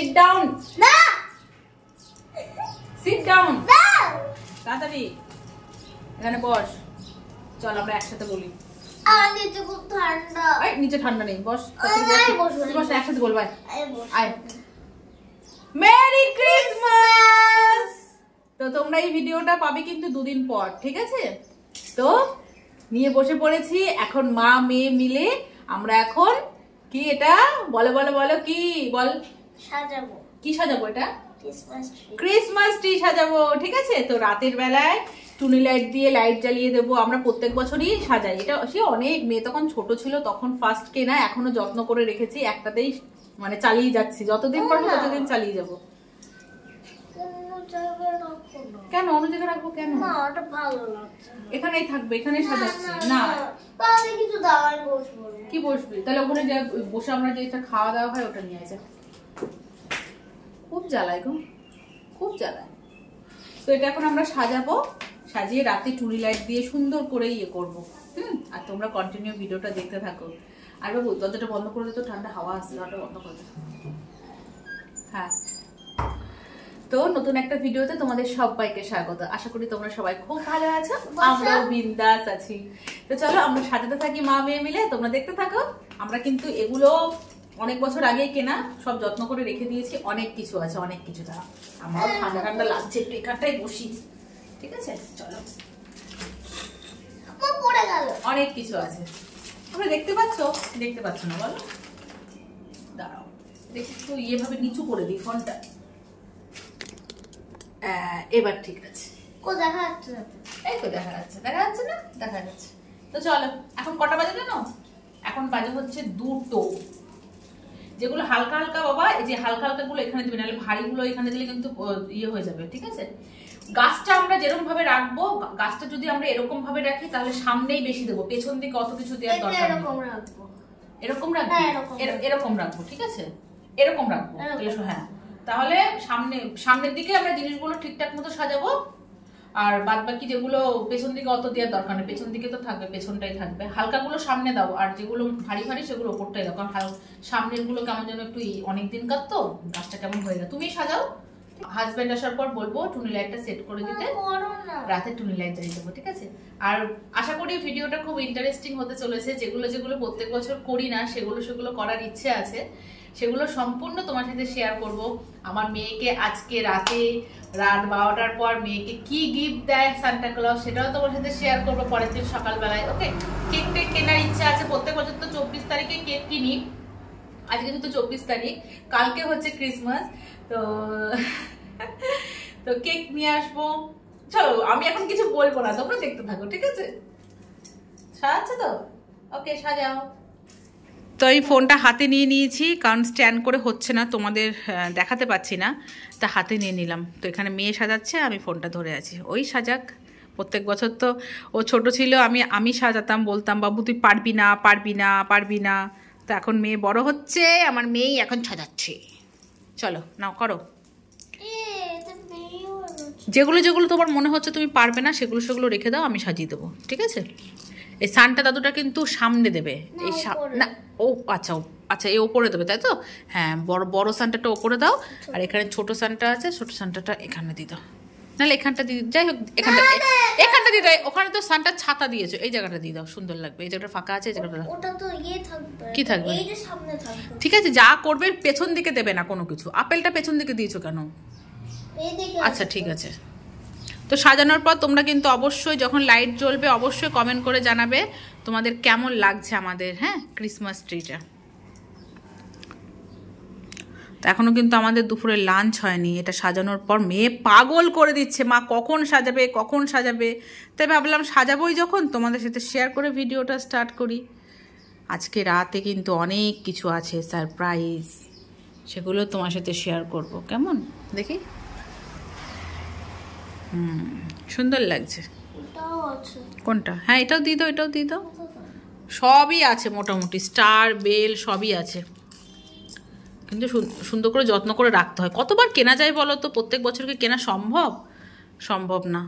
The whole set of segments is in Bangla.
Sit down. না, সিট ডাউন। না, তাড়াতাড়ি এখানে বস। চল আমরা একসাথে বলি। নিচে খুব ঠান্ডা। এই নিচে ঠান্ডা নেই, বস। বস একসাথে বলবো। আয়। Merry Christmas. তো তোমরা এই ভিডিওটা পাবে কিন্তু 2 দিন পর, ঠিক আছে? তো নিয়ে বসে পড়েছি এখন মা মেয়ে মিলে। আমরা এখন কি এটা বলো বলো বলো কি বল? সাজাবো। কি সাজাবো? এটা ক্রিসমাস ট্রি সাজাবো, ঠিক আছে? তো রাতের বেলায় টুনি লাইট দিয়ে লাইট জ্বালিয়ে দেবো। আমরা প্রত্যেক বছরই সাজাই। এটা সে অনেক, মেয়ে তখন ছোট ছিল তখন ফার্স্ট কেনা, এখনো যত্ন করে রেখেছি। একটাতেই মানে চালিয়ে যাচ্ছি, যতদিন পারবো ততদিন চালিয়ে যাবো। কেন অন্য জায়গায় রাখবো? কেন? না, ওটা ভালো লাগছে। এখানেই থাকবে, এখানেই সাজাচ্ছি। না তাহলে কিছু দাওয়ায় বসবো। কি বসবি? তাহলে ওখানে যা বসে আমরা যেটা খাওয়া দাওয়া হয় ওটা নিয়ে আসে। খুব জ্বালায় গো, খুব জ্বালায়। তো এটা এখন আমরা সাজাবো, সাজিয়ে রাতে টুনি লাইট দিয়ে সুন্দর করে ইয়ে করবো। আর তোমরা কন্টিনিউ ভিডিওটা দেখতে থাকো। আর বাবু দরজাটা বন্ধ করে দে তো, ঠান্ডা হাওয়া আসছে, দরজাটা বন্ধ করে দে। হ্যাঁ, তো নতুন একটা ভিডিওতে তোমাদের সবাইকে স্বাগত। আশা করি তোমরা সবাই খুব ভালো আছো, আমরাও বিন্দাস আছি। তো চলো আমরা সাজাতে থাকি মা মেয়ে মিলে, তোমরা দেখতে থাকো। আমরা কিন্তু এগুলো অনেক বছর আগেই কেনা, সব যত্ন করে রেখে দিয়েছি। অনেক কিছু আছে, অনেক কিছু। দ্বারা আমারও ঠান্ডা ঠান্ডা লাগছে, একটু এখানটাই বসি, ঠিক আছে? চলো, পড়ে গেল। অনেক কিছু আছে। তোমরা দেখতে পাচ্ছ? দেখতে পাচ্ছ না বলো? দাঁড়াও দেখি একটু ইয়েভাবে নিচু করে দিই ফোনটা। এবার ঠিক আছে। দেখা যাচ্ছে? এই তো দেখা যাচ্ছে। দেখা যাচ্ছে না? দেখা যাচ্ছে। তো চলো, এখন কটা বাজে জানো? এখন বাজে হচ্ছে 2টো। যেগুলো হালকা হালকা বাবা, এই যে হালকা হালকা গুলো এখানে দিবে, নাহলে ভারী গুলো এখানে দিলে কিন্তু ইয়ে হয়ে যাবে, ঠিক আছে? গাছটা আমরা যেরকম ভাবে রাখবো, গাছটা যদি আমরা এরকম ভাবে রাখি তাহলে সামনেই বেশি দেবো, পেছন দিকে অত কিছু দেওয়ার দরকার নেই। এরকম রাখবো, এরকম রাখবো, ঠিক আছে? এরকম রাখবো। হ্যাঁ, তাহলে সামনের দিকে আমরা জিনিসগুলো ঠিকঠাক মতো সাজাবো। আর বাদ বাকি যেগুলো পেছন দিকে অত দেওয়ার দরকার নেই, পেছন দিকে তো থাকবে, পেছনটাই থাকবে। হালকা গুলো সামনে দাও, আর যেগুলো ভারী ভারী সেগুলো ওপরটাই দাও। কারণ সামনের গুলো কেমন যেন একটু অনেকদিন কার তো, গাছটা কেমন হয়ে গেল। তুমি সাজাও, হাজবেন্ড আসার পর বলবো টুনি লাইটটা সেট করে দিতে, রাতে টুনি লাইট জ্বালিয়ে দেবো, ঠিক আছে? আর আশা করি ভিডিওটা খুব ইন্টারেস্টিং হতে চলেছে। যেগুলো যেগুলো প্রত্যেক বছর করি না সেগুলো করার ইচ্ছে আছে, সেগুলো সম্পূর্ণ তোমার সাথে শেয়ার করব। আমার মেয়েকে আজকে রাতে রাত 12টার পর মেয়েকে কি গিফট দেয় সান্টা ক্লজ, সেটাও তোমার সাথে শেয়ার করবো পরের দিন সকালবেলায়। ওকে, কেক টেক কেনার ইচ্ছা আছে। প্রত্যেক বছর তো 24 তারিখে কেক কিনি, আজকে কিন্তু 24 তারিখ, কালকে হচ্ছে ক্রিসমাস। তো তো কেক নিয়ে আসবো। চলো, আমি এখন কিছু বলবো না, তোমরা দেখতে থাকো, ঠিক আছে? সাজাচ্ছে তো? ওকে, সাজাও। তো এই ফোনটা হাতে নিয়ে নিয়েছি, কারণ স্ট্যান্ড করে হচ্ছে না, তোমাদের দেখাতে পাচ্ছি না, তা হাতে নিয়ে নিলাম। তো এখানে মেয়ে সাজাচ্ছে, আমি ফোনটা ধরে আছি। ওই সাজাক, প্রত্যেক বছর তো ও ছোট ছিল আমি সাজাতাম, বলতাম বাবু তুই পারবি না পারবি না পারবি না। তো এখন মেয়ে বড় হচ্ছে, আমার মেয়েই এখন সাজাচ্ছে। চলো নাও করো। যেগুলো যেগুলো তোমার মনে হচ্ছে তুমি পারবে না সেগুলো রেখে দাও, আমি সাজিয়ে দেবো, ঠিক আছে? এই সানটা দাদুটা কিন্তু সামনে দেবে, এই না ও আচ্ছা আচ্ছা এই ওপরে দেবে, তাই তো? হ্যাঁ, বড় সানটাটা ওপরে দাও, আর এখানে ছোট সানটা আছে, ছোট সানটাটা এখানে দিয়ে দাও, নাহলে এখানটা দিয়ে, যাই হোক এখানটা দিয়ে দাও। ওখানে তো সানটা ছাতা দিয়েছো, এই জায়গাটা দিয়ে দাও, সুন্দর লাগবে। এই জায়গাটা ফাঁকা আছে, এই জায়গাটা কি থাকবে? ঠিক আছে, যা করবে পেছন দিকে দেবে না কোনো কিছু। আপেলটা পেছন দিকে দিয়েছো কেন? আচ্ছা ঠিক আছে। তো সাজানোর পর তোমরা কিন্তু অবশ্যই যখন লাইট জ্বলবে অবশ্যই কমেন্ট করে জানাবে তোমাদের কেমন লাগছে আমাদের, হ্যাঁ, ক্রিসমাস ট্রিটা। তো এখনো কিন্তু আমাদের দুপুরে লাঞ্চ হয়নি। এটা সাজানোর পর মেয়ে পাগল করে দিচ্ছে, মা কখন সাজাবে কখন সাজাবে। তাই ভাবলাম সাজাবোই যখন, তোমাদের সাথে শেয়ার করে ভিডিওটা স্টার্ট করি। আজকে রাতে কিন্তু অনেক কিছু আছে সারপ্রাইজ, সেগুলো তোমার সাথে শেয়ার করব। কেমন দেখি? সুন্দর লাগছে। কোনটা? হ্যাঁ, এটাও দিয়ে দাও, এটাও দিয়ে দাও। সবই আছে মোটামুটি, স্টার বেল সবই আছে, কিন্তু সুন্দর করে যত্ন করে রাখতে হয়। কতবার কেনা যায় বলো তো? প্রত্যেক বছরকে কেনা সম্ভব না।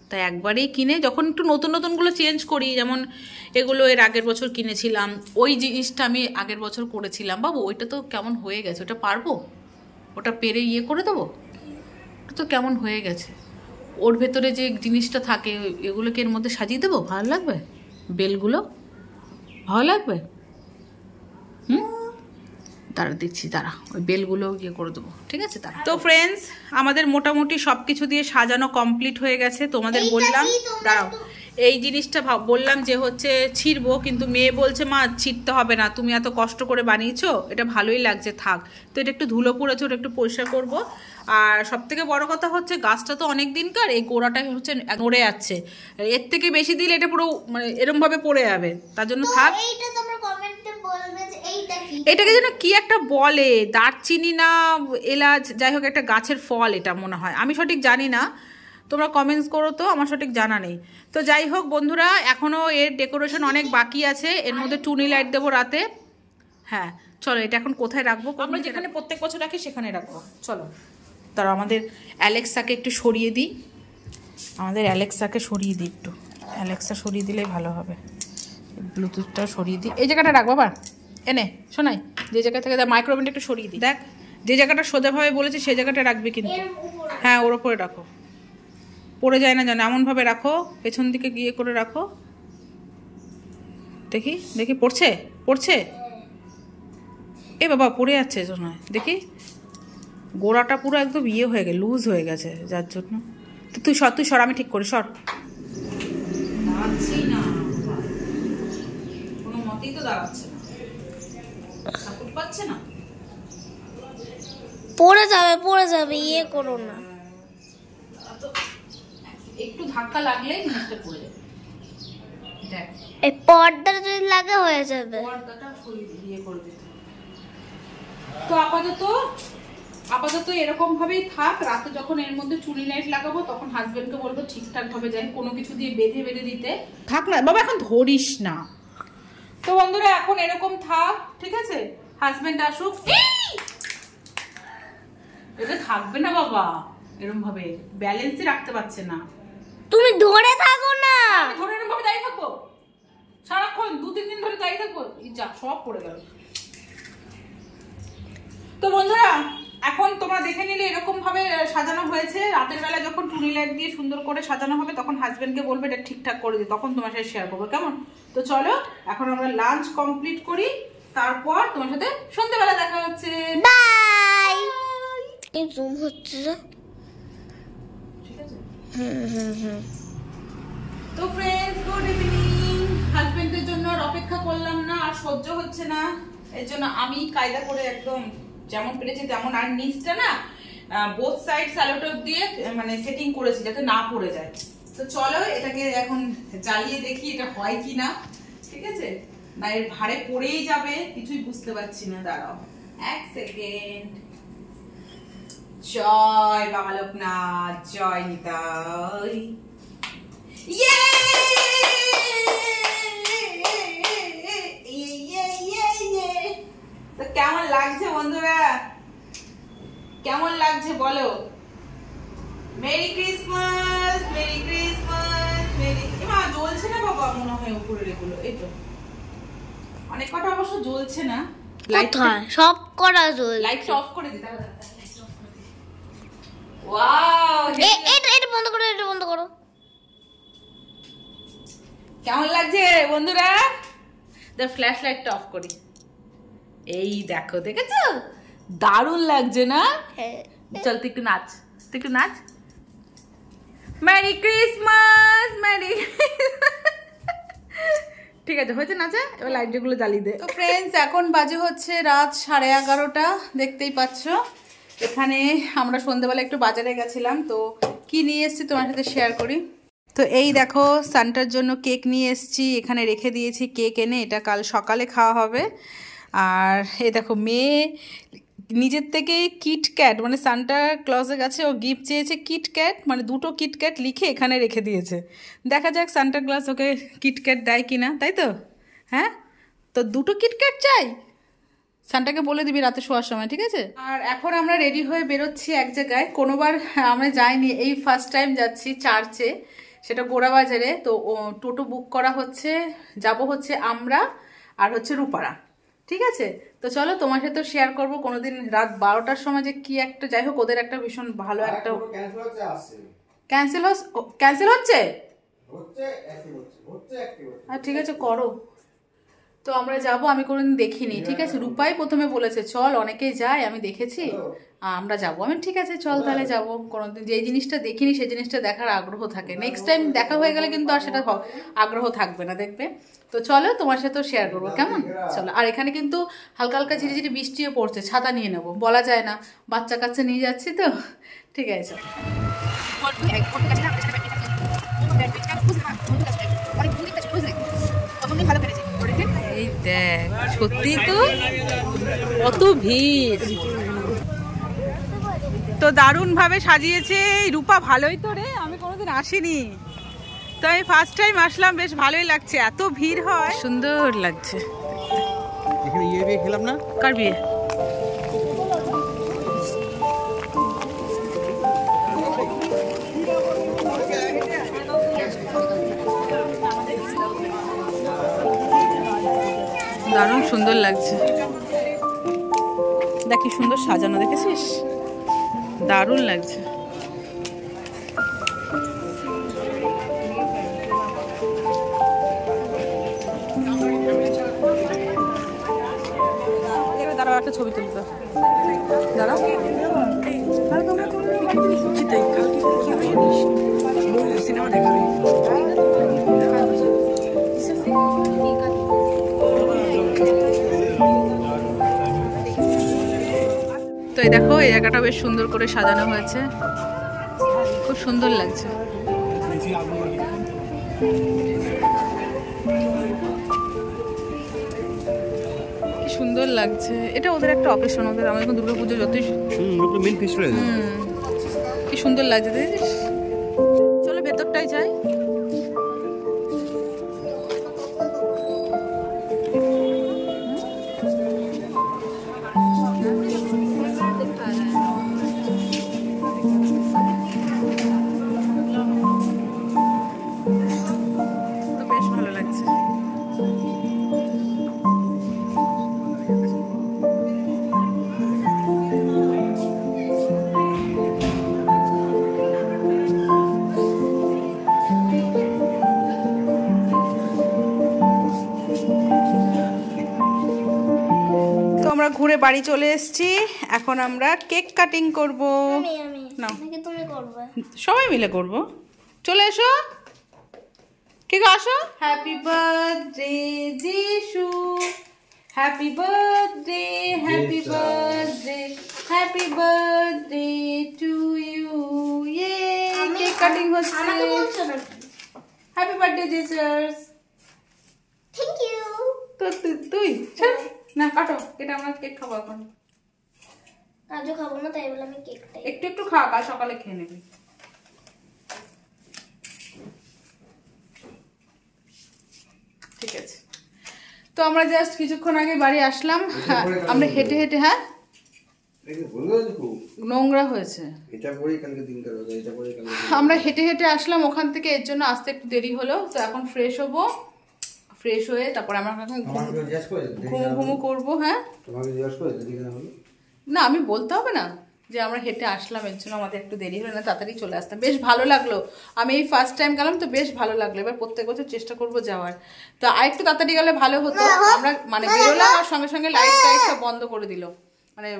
তাই একবারেই কিনে যখন একটু নতুন নতুনগুলো চেঞ্জ করি, যেমন এগুলো এর আগের বছর কিনেছিলাম, ওই জিনিসটা আমি আগের বছর করেছিলাম। বাবু ওইটা তো কেমন হয়ে গেছে, ওটা পারবো? ওটা পেরে ইয়ে করে দেবো। ওটা তো কেমন হয়ে গেছে, ওর ভেতরে যে জিনিসটা থাকে এগুলোকে এর মধ্যে সাজিয়ে দেবো, ভালো লাগবে? বেলগুলো ভালো লাগবে? তারা দিচ্ছি, তারা ওই বেলগুলো ইয়ে করে দেবো, ঠিক আছে? তারা তো ফ্রেন্ডস, আমাদের মোটামুটি সব কিছু দিয়ে সাজানো কমপ্লিট হয়ে গেছে। তোমাদের বললাম, দাঁড়াও, এই জিনিসটা বললাম যে হচ্ছে ছিঁড়বো, কিন্তু মেয়ে বলছে মা ছিঁড়তে হবে না, তুমি এত কষ্ট করে বানিয়েছো, এটা ভালোই লাগছে, থাক। তো এটা একটু ধুলো পড়েছে, ওটা একটু পরিষ্কার করবো। আর সব থেকে বড় কথা হচ্ছে গাছটা তো অনেক দিনকার, এই গোড়াটা হচ্ছে নড়ে যাচ্ছে, এর থেকে বেশি দিলে এটা পুরো মানে এরম ভাবে পড়ে যাবে, তার জন্য থাক। এটাকে যেন কি একটা বলে, দারচিনি না এলাচ, যাই হোক একটা গাছের ফল এটা মনে হয়, আমি সঠিক জানি না, তোমরা কমেন্টস করো তো, আমার সঠিক জানা নেই। তো যাই হোক বন্ধুরা, এখনও এর ডেকোরেশন অনেক বাকি আছে, এর মধ্যে টুনি লাইট দেবো রাতে। হ্যাঁ চলো, এটা এখন কোথায় রাখবো? আমরা যেখানে প্রত্যেক বছর রাখি সেখানে রাখবো। চলো তারা আমাদের অ্যালেক্সাকে একটু সরিয়ে দিই, আমাদের অ্যালেক্সাকে সরিয়ে দিই একটু, অ্যালেক্সা সরিয়ে দিলেই ভালো হবে, ব্লুটুথটা সরিয়ে দিই। এই জায়গাটা রাখবো বা এনে শোনাই, যে জায়গা থেকে মাইক্রোওভেনটা একটু সরিয়ে দিই। দেখ যে জায়গাটা সোজাভাবে বলেছি সেই জায়গাটা রাখবি কিন্তু, হ্যাঁ ওর ওপরে রাখো, পড়ে যায় না জানো, এমনভাবে রাখো, পেছন দিকে গিয়ে করে রাখো। দেখি দেখি, পড়ছে পড়ছে, এ বাবা পড়ে যাচ্ছে শোনা, দেখি গোড়াটা পুরো একদম ইয়ে হয়ে গেছে, লুজ হয়ে গেছে, যার জন্য। তো তুই সর, আমি ঠিক করি, সর। দাঁড়াচ্ছি না, কোনো মতেই তো দাঁড়াচ্ছে না, সাপোর্ট পাচ্ছে না, পড়ে যাবে, ইয়ে করো না, একটু ধাক্কা লাগলেই জিনিসটা পড়ে যাবে। দেখ এই পর্দাটা যদি লাগে হয়ে যাবে, পর্দাটা সরিয়ে দিয়ে করে দিতে। তো আপাতত এরকম ভাবেই থাক, রাতে যখন এর মধ্যে চুনি লাইট লাগাবো তখন হাজবেন্ডকে বলবো ঠিকঠাক ভাবে যাই কোনো কিছু দিয়ে বেঁধে দিতে। থাক না বাবা, এখন ধরিস না। তো বন্ধুরা এখন এরকম থাক, ঠিক আছে? হাজবেন্ড আসুক, এটা থাকবে না বাবা, এরকম ভাবে ব্যালেন্সই রাখতে পারছে না। তুমি ধরে থাকো না, ধরে এরকম ভাবে দাঁড়িয়ে থাকবো সারাক্ষণ, 2-3 দিন ধরে দাঁড়িয়ে থাকবো, যা সব পড়ে গেল। তো বন্ধুরা এখন তোমরা দেখে নিলে এরকম ভাবে সাজানো হয়েছে, রাতের বেলা যখন টুনি লাইট দিয়ে সুন্দর করে সাজানো হবে তখন হাজবেন্ডকে বলবে এটা ঠিকঠাক করে দিই, তখন তোমার সাথে শেয়ার করবো, কেমন? তো চলো এখন আমরা লাঞ্চ কমপ্লিট করি, তারপর তোমার সাথে সন্ধ্যাবেলা দেখা হচ্ছে। বাই। এই জুম হচ্ছে, ঠিক আছে? তো ফ্রেন্ডস, গুড ইভিনিং। হাজবেন্ডের জন্য আর অপেক্ষা করলাম না, আর সহ্য হচ্ছে না, এর জন্য আমি কায়দা করে একদম যেমন পেরেছি তেমন, আর নিচটা না বোথ সাইড স্যালোটেপ দিয়ে মানে সেটিং করেছি যাতে না পড়ে যায়। তো চলো এটাকে এখন জ্বালিয়ে দেখি এটা হয় কি না, ঠিক আছে? না এর ভারে পড়েই যাবে, কিছুই বুঝতে পারছি না, দাঁড়াও 1 সেকেন্ড। জয় বাবা লোকনাথ, জয় নিতাই। তো কেমন লাগছে বন্ধুরা, কেমন লাগছে বলো? Merry Christmas, merry Christmas, merry. মা জ্বলছে না বাবা মনে হয় উপরের এগুলো, এই তো অনেক কটা অবশ্য জ্বলছে না, লাইট সব করা জ্বলছে, লাইট অফ করে দিতে হবে। ওয়াও, এটা বন্ধ করো, এটা বন্ধ করো। কেমন লাগছে বন্ধুরা? ফ্ল্যাশ লাইটটা অফ করি, এই দেখো, দেখেছো দারুণ লাগছে না? চল তুই একটু নাচ, তুই একটু নাচ। Merry Christmas, merry. ঠিক আছে, হয়েছে নাচা, এবার লাইট যেগুলো জ্বালিয়ে দে। তো ফ্রেন্ডস এখন বাজে হচ্ছে রাত 11:30, দেখতেই পাচ্ছ। এখানে আমরা সন্ধ্যাবেলা একটু বাজারে গেছিলাম, তো কি নিয়ে এসেছি তোমার সাথে শেয়ার করি। তো এই দেখো সান্টার জন্য কেক নিয়ে এসেছি, এখানে রেখে দিয়েছি কেক এনে, এটা কাল সকালে খাওয়া হবে। আর এই দেখো মেয়ে নিজের থেকেই কিটক্যাট, মানে সান্টা ক্লজের কাছে ও গিফট চেয়েছে কিটক্যাট, মানে 2টো কিটক্যাট লিখে এখানে রেখে দিয়েছে। দেখা যাক সান্টা ক্লজ ওকে কিটক্যাট দেয় কিনা, তাই তো? হ্যাঁ, তো 2টো কিটক্যাট চাই, সান্টাকে বলে দিবি রাতে শোয়ার সময়, ঠিক আছে? আর এখন আমরা রেডি হয়ে বেরোচ্ছি এক জায়গায়, কোনোবার আমরা যাইনি, এই ফার্স্ট টাইম যাচ্ছি চার্চে, সেটা গোড়াবাজারে। তো টোটো বুক করা হচ্ছে, যাব হচ্ছে আমরা আর হচ্ছে রূপারা, ঠিক আছে। তো চলো তোমার সাথে শেয়ার করবো কোনোদিন রাত 12টার সময় যে কি একটা, যাই হোক ওদের একটা ভীষণ ভালো একটা ক্যান্সেল হচ্ছে। ঠিক আছে করো। তো আমরা যাব, আমি কোনোদিন দেখিনি, ঠিক আছে। রূপাই প্রথমে বলেছে চল, অনেকেই যায়, আমি দেখেছি, আমরা যাবো। আমি ঠিক আছে চল তাহলে যাবো। কোনোদিন যে জিনিসটা দেখিনি সেই জিনিসটা দেখার আগ্রহ থাকে, নেক্সট টাইম দেখা হয়ে গেলে কিন্তু আর সেটা আগ্রহ থাকবে না, দেখবে। তো চলো তোমার সাথেও শেয়ার করবো, কেমন? চলো। আর এখানে কিন্তু হালকা হালকা ঝিরিঝিরি বৃষ্টিও পড়ছে, ছাতা নিয়ে নেবো, বলা যায় না, বাচ্চা কাচ্চা নিয়ে যাচ্ছি তো, ঠিক আছে। এই দেখ, সত্যি তো কত ভিড়, তো দারুণ ভাবে সাজিয়েছে। রূপা ভালোই তো রে, আমি কোনোদিন আসিনি, তো আমি ফার্স্ট টাইম আসলাম, বেশ ভালোই লাগছে, এত ভিড় হয়, সুন্দর লাগছে। এখানে বিয়ে খেলাম না, কার বিয়ে? দারুণ সুন্দর লাগছে, দেখ কি সুন্দর সাজানো, দেখেছিস? দারুণ লাগছে। দাঁড়াও, একটা ছবি তুলতে দাঁড়াও। সিনেমা দেখা তো এই দেখো, এই জায়গাটা বেশ সুন্দর করে সাজানো হয়েছে, খুব সুন্দর লাগছে। কি সুন্দর লাগছে, এটা ওদের একটা অকেশন, ওদের আমাদের এখন দুর্গাপুজো যতই কি সুন্দর লাগছে, দেখেছিস? চলো ভেতরটাই যাই। ঘুরে বাড়ি চলে এসেছি, এখন আমরা কেক কাটিং করব। না সবাই মিলে করব, চলে এসো। কে গো আসো। Happy birthday Jishu, happy birthday, happy birthday, happy birthday to you. ইয়ে কেক কাটিং হচ্ছে। Happy birthday Jesus. Thank you. তো তুই না কাটো, এটা আমরা কেক খাবো এখন। আজও খাবো না, তাই বলে আমি কেকটা একটু একটু খা, কাল সকালে খেয়ে নেবি। ঠিক আছে। তো আমরা জাস্ট কিছুক্ষণ আগে বাড়ি আসলাম, আমরা হেঁটে হেঁটে, হ্যাঁ নোংরা হয়েছে, আমরা হেঁটে হেঁটে আসলাম ওখান থেকে, এর জন্য আসতে একটু দেরি হলো। তো এখন ফ্রেশ হবো, ফ্রেশ হয়ে তারপরে আমরা ঘুমু করবো। হ্যাঁ না, আমি বলতে হবে না যে আমরা হেঁটে আসলাম, এর জন্য আমাদের একটু দেরি হলো, না তাড়াতাড়ি চলে আসতাম। বেশ ভালো লাগলো, আমি এই ফার্স্ট টাইম গেলাম তো বেশ ভালো লাগলো। এবার প্রত্যেক বছর চেষ্টা করবো যাওয়ার। তো আরেকটু তাড়াতাড়ি গেলে ভালো হতো। আমরা মানে বেরোলাম আর সঙ্গে সঙ্গে লাইট টাইট সব বন্ধ করে দিল, মানে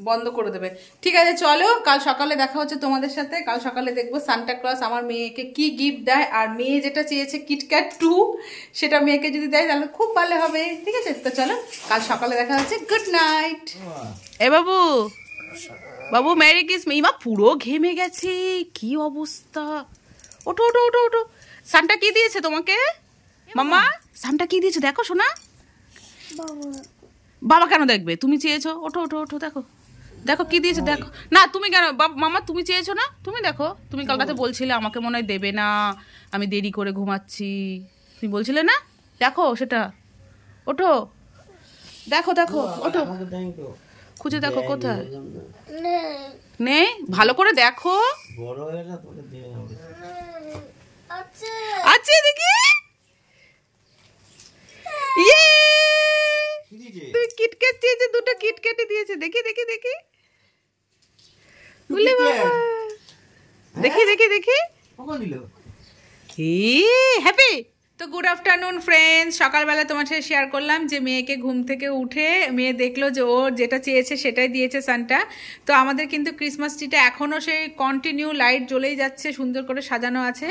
বন্ধ করে দেবে। ঠিক আছে চলো, কাল সকালে দেখা হচ্ছে তোমাদের সাথে। কাল সকালে দেখবো সান্টা ক্লজ আমার মেয়েকে কি গিফট দেয়, আর মেয়ে যেটা চেয়েছে কিটক্যাট 2, সেটা মেয়েকে যদি দেয় তাহলে খুব ভালো হবে। ঠিক আছে, তো চলো কাল সকালে দেখা হচ্ছে। Good night. এ বাবু, বাবু মেরি ক্রিসমাস। ইমা পুরো ঘেমে গেছি, কি অবস্থা। ওঠো ওঠো ওঠো ওঠো। সান্টা কি দিয়েছে তোমাকে? মাম্মা সান্টা কি দিয়েছে দেখো শোনা। বাবা কেন দেখবে, তুমি চেয়েছো। ওঠো ওঠো ওঠো, দেখো দেখো কি দিয়েছে দেখো। না তুমি কেন মামা, তুমি চেয়েছো না, তুমি দেখো। তুমি কালকাতে বলছিলে আমাকে মনে হয় দেবে না, আমি দেরি করে ঘুমাচ্ছি, তুমি বলছিলে না। দেখো সেটা, ওঠো দেখো দেখো, ওঠো খুঁজে দেখো কোথায় নেই, ভালো করে দেখো। আচ্ছা দেখি, ইয়ে তুই কি কিটক্যাট দিয়েছে, দুটো কিটক্যাটই দিয়েছে। দেখি দেখি দেখি, বলে বাবা, দেখি দেখি দেখি, কখন দিল? কি হ্যাপি। তো গুড আফটারনুন ফ্রেন্ডস, সকালবেলা তোমার সাথে শেয়ার করলাম যে মেয়েকে ঘুম থেকে উঠে মেয়ে দেখলো যে ওর যেটা চেয়েছে সেটাই দিয়েছে সানটা। তো আমাদের কিন্তু ক্রিসমাস ট্রিটা এখনও সেই কন্টিনিউ লাইট জ্বলেই যাচ্ছে, সুন্দর করে সাজানো আছে।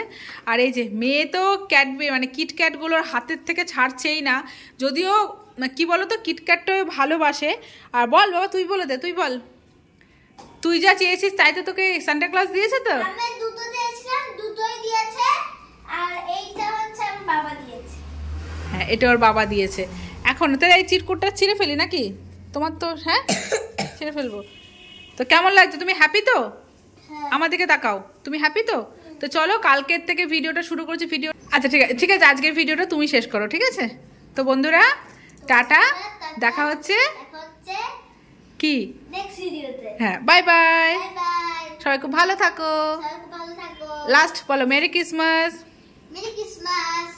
আর এই যে মেয়ে তো মানে কিটক্যাটগুলোর হাতের থেকে ছাড়ছেই না, যদিও কি বলো তো কিটক্যাটটাও ভালোবাসে। আর বল বাবা, তুই বলে দে, তুই বল, তুই যা চেয়েছিস তাই তো তোকে সান্টা ক্লজ দিয়েছে। তো আমি দুটো দিয়েছিলাম, দুটোই দিয়েছে। আর এইটা হচ্ছে আমার বাবা দিয়েছে। হ্যাঁ, এটা ওর বাবা দিয়েছে। এখন তোর এই চিরকুটটা ছিঁড়ে ফেলি নাকি? তোমার তো হ্যাঁ ছিঁড়ে ফেলবো। তো কেমন লাগছে? তুমি হ্যাপি তো? আমার দিকে তাকাও, তুমি হ্যাপি তো? তো চলো কালকের থেকে ভিডিওটা শুরু করছি। ভিডিও আচ্ছা ঠিক আছে, ঠিক আছে, আজকের ভিডিওটা তুমি শেষ করো, ঠিক আছে? তো বন্ধুরা টাটা, দেখা হচ্ছে কি নেক্সট ভিডিওতে। হ্যাঁ, বাই বাই, বাই বাই, সবাই খুব ভালো থাকো। সবাই খুব ভালো থাকো। লাস্ট বলো মেরি ক্রিসমাস। Merry Christmas.